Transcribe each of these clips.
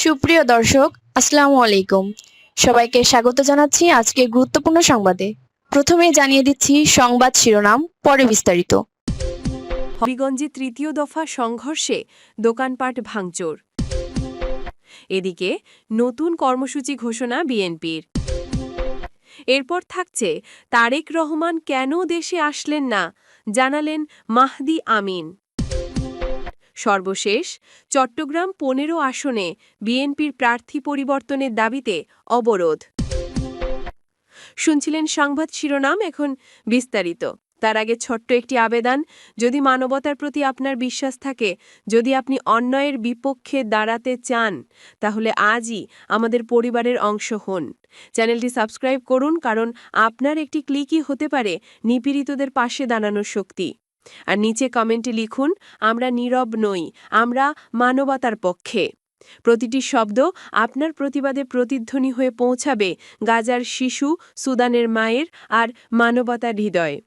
সুপ্রিয় দর্শক, আসসালামু আলাইকুম। সবাইকে স্বাগত জানাচ্ছি আজকে গুরুত্বপূর্ণ সংবাদে। প্রথমেই জানিয়ে দিচ্ছি সংবাদ শিরোনাম, পরে বিস্তারিত। হবিগঞ্জে তৃতীয় দফা সংঘর্ষে দোকানপাট ভাঙচুর। এদিকে নতুন কর্মসূচি ঘোষণা বিএনপির। এরপর থাকছে তারেক রহমান কেন দেশে আসলেন না, জানালেন মাহদি আমিন। সর্বশেষ চট্টগ্রাম ১৫ আসনে বিএনপির প্রার্থী পরিবর্তনের দাবিতে অবরোধ। শুনছিলেন সংবাদ শিরোনাম, এখন বিস্তারিত। তার আগে ছোট্ট একটি আবেদন, যদি মানবতার প্রতি আপনার বিশ্বাস থাকে, যদি আপনি অন্যায়ের বিপক্ষে দাঁড়াতে চান, তাহলে আজই আমাদের পরিবারের অংশ হন। চ্যানেলটি সাবস্ক্রাইব করুন, কারণ আপনার একটি ক্লিকই হতে পারে নিপীড়িতদের পাশে দাঁড়ানোর শক্তি। আর নিচে কমেন্টে লিখুন, আমরা নীরব নই, আমরা মানবতার পক্ষে। প্রতিটি শব্দ আপনার প্রতিবাদে প্রতিধ্বনি হয়ে পৌঁছাবে গাজার শিশু, সুদানের মায়ের আর মানবতার হৃদয়ে।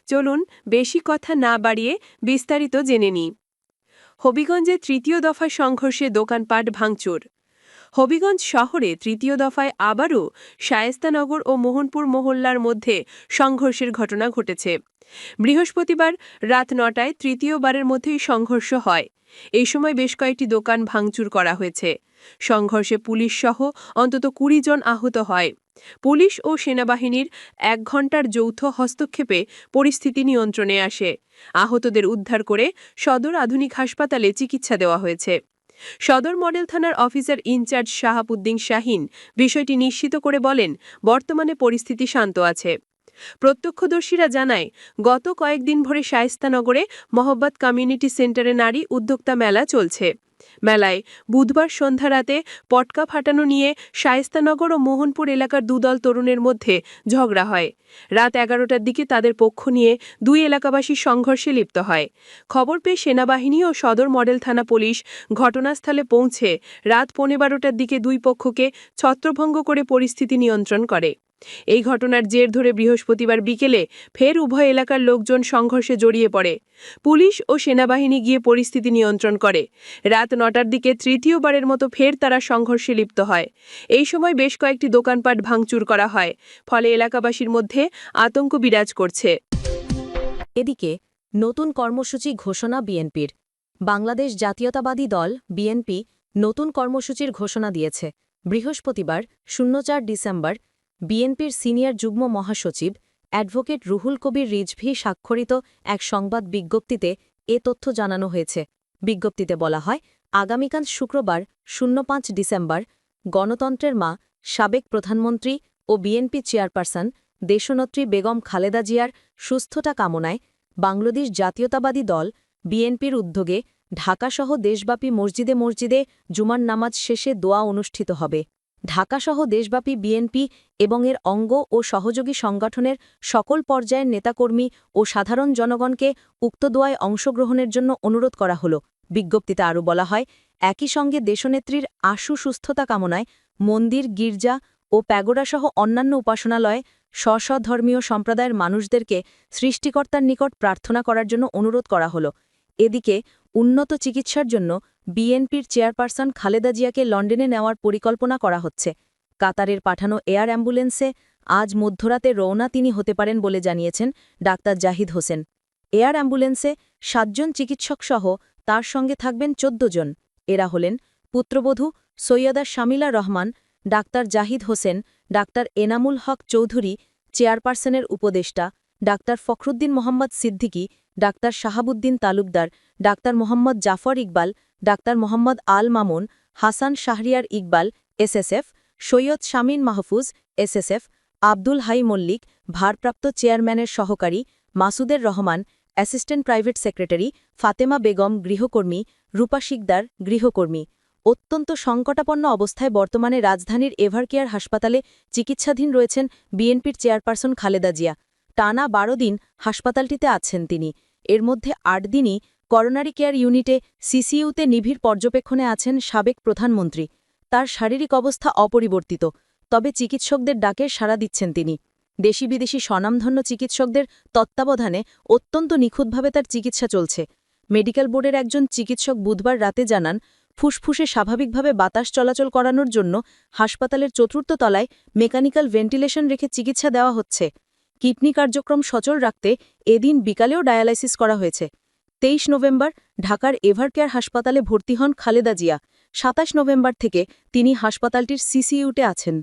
চলুন বেশি কথা না বাড়িয়ে বিস্তারিত জেনে নিই। হবিগঞ্জে তৃতীয় দফা সংঘর্ষে দোকানপাট ভাঙচুর। হবিগঞ্জ শহরে তৃতীয় দফায় আবারও শায়েস্তানগর ও মোহনপুর মহল্লার মধ্যে সংঘর্ষের ঘটনা ঘটেছে। বৃহস্পতিবার রাত ৯টায় তৃতীয়বারের মধ্যেই সংঘর্ষ হয়। এই সময় বেশ কয়েকটি দোকান ভাঙচুর করা হয়েছে। সংঘর্ষে পুলিশসহ অন্তত ২০ জন আহত হয়। পুলিশ ও সেনাবাহিনীর ১ ঘণ্টার যৌথ হস্তক্ষেপে পরিস্থিতি নিয়ন্ত্রণে আসে। আহতদের উদ্ধার করে সদর আধুনিক হাসপাতালে চিকিৎসা দেওয়া হয়েছে। সদর মডেল থানার অফিসার ইনচার্জ শাহাবুদ্দিন শাহিন বিষয়টি নিশ্চিত করে বলেন, বর্তমানে পরিস্থিতি শান্ত আছে। প্রত্যক্ষদর্শীরা জানায়, গত কয়েকদিন ধরে শায়েস্তানগরে মহব্বত কমিউনিটি সেন্টারে নারী উদ্যোক্তা মেলা চলছে। মেলায় বুধবার সন্ধ্যা রাতে পটকা ফাটানো নিয়ে শায়েস্তানগর ও মোহনপুর এলাকার দুদল তরুণের মধ্যে ঝগড়া হয়। রাত ১১টার দিকে তাদের পক্ষ নিয়ে দুই এলাকাবাসী সংঘর্ষে লিপ্ত হয়। খবর পেয়ে সেনাবাহিনী ও সদর মডেল থানা পুলিশ ঘটনাস্থলে পৌঁছে রাত ১৫টার দিকে দুই পক্ষকে ছত্রভঙ্গ করে পরিস্থিতি নিয়ন্ত্রণ করে। এই ঘটনার জের ধরে বৃহস্পতিবার বিকেলে ফের উভয় এলাকার লোকজন সংঘর্ষে জড়িয়ে পড়ে। পুলিশ ও সেনাবাহিনী গিয়ে পরিস্থিতি নিয়ন্ত্রণ করে। রাত ৯টার দিকে তৃতীয়বারের মতো ফের তারা সংঘর্ষে লিপ্ত হয়। এই সময় বেশ কয়েকটি দোকানপাট ভাঙচুর করা হয়, ফলে এলাকাবাসীর মধ্যে আতঙ্ক বিরাজ করছে। এদিকে নতুন কর্মসূচি ঘোষণা বিএনপির। বাংলাদেশ জাতীয়তাবাদী দল বিএনপি নতুন কর্মসূচির ঘোষণা দিয়েছে। বৃহস্পতিবার ০৪ ডিসেম্বর বিএনপির সিনিয়র যুগ্ম মহাসচিব অ্যাডভোকেট রুহুল কবির রিজভী স্বাক্ষরিত এক সংবাদ বিজ্ঞপ্তিতে এ তথ্য জানানো হয়েছে। বিজ্ঞপ্তিতে বলা হয়, আগামীকাল শুক্রবার ০৫ ডিসেম্বর গণতন্ত্রের মা, সাবেক প্রধানমন্ত্রী ও বিএনপি চেয়ারপারসন দেশনেত্রী বেগম খালেদা জিয়ার সুস্থতা কামনায় বাংলাদেশ জাতীয়তাবাদী দল বিএনপির উদ্যোগে ঢাকাসহ দেশব্যাপী মসজিদে মসজিদে জুমার নামাজ শেষে দোয়া অনুষ্ঠিত হবে। ঢাকাসহ দেশব্যাপী বিএনপি এবং এর অঙ্গ ও সহযোগী সংগঠনের সকল পর্যায়ের নেতাকর্মী ও সাধারণ জনগণকে উক্ত দোয়ায় অংশগ্রহণের জন্য অনুরোধ করা হল। বিজ্ঞপ্তিতে আরও বলা হয়, একই সঙ্গে দেশনেত্রীর আশু সুস্থতা কামনায় মন্দির, গির্জা ও প্যাগোডাসহ অন্যান্য উপাসনালয়ে স্ব ধর্মীয় সম্প্রদায়ের মানুষদেরকে সৃষ্টিকর্তার নিকট প্রার্থনা করার জন্য অনুরোধ করা হল। এদিকে উন্নত চিকিৎসার জন্য বিএনপির চেয়ারপারসন খালেদা জিয়াকে লন্ডনে নেওয়ার পরিকল্পনা করা হচ্ছে। কাতারের পাঠানো এয়ার অ্যাম্বুলেন্সে আজ মধ্যরাতে রওনা তিনি হতে পারেন বলে জানিয়েছেন ডাক্তার জাহিদ হোসেন। এয়ার অ্যাম্বুলেন্সে ৭ জন চিকিৎসকসহ তার সঙ্গে থাকবেন ১৪ জন। এরা হলেন পুত্রবধূ সৈয়দা শামিলা রহমান, ডাক্তার জাহিদ হোসেন, ডাক্তার এনামুল হক চৌধুরী, চেয়ারপারসনের উপদেষ্টা doctor Fakhruddin Mohammad Siddiqui, doctor Shahabuddin Talukdar, doctor Mohammad Zafar Iqbal, doctor Mohammad Al Mamun, Hasan Shahriar Iqbal SSF, Syed Shamin Mahfuz SSF, Abdul Hai Mallick ভারপ্রাপ্ত চেয়ারম্যানের সহকারী, মাসুদের Rahman assistant private secretary, Fatema Begum গৃহকর্মী, রূপা শিকদার গৃহকর্মী। অত্যন্ত সংকটাপন্ন অবস্থায় বর্তমানে রাজধানীর এভারকেয়ার হাসপাতালে চিকিৎসাধীন রয়েছেন বিএনপির চেয়ারপারসন খালেদা জিয়া। টানা ১২ দিন হাসপাতালটিতে আছেন তিনি। এর মধ্যে ৮ দিনই করোনারি কেয়ার ইউনিটে সিসিইউতে নিবিড় পর্যবেক্ষণে আছেন সাবেক প্রধানমন্ত্রী। তার শারীরিক অবস্থা অপরিবর্তিত, তবে চিকিৎসকদের ডাকে সাড়া দিচ্ছেন তিনি। দেশি বিদেশি স্বনামধন্য চিকিৎসকদের তত্ত্বাবধানে অত্যন্ত নিখুঁতভাবে তার চিকিৎসা চলছে। মেডিকেল বোর্ডের একজন চিকিৎসক বুধবার রাতে জানান, ফুসফুসে স্বাভাবিকভাবে বাতাস চলাচল করানোর জন্য হাসপাতালের চতুর্থ তলায় মেকানিক্যাল ভেন্টিলেশন রেখে চিকিৎসা দেওয়া হচ্ছে। কিডনি কার্যক্রম সচল রাখতে এদিন বিকালেও ডায়ালাইসিস করা হয়েছে। 23 নভেম্বর ঢাকার এভারকেয়ার হাসপাতালে ভর্তি হন খালেদা জিয়া। 27 নভেম্বর থেকে তিনি হাসপাতালটির সিসিইউতে আছেন।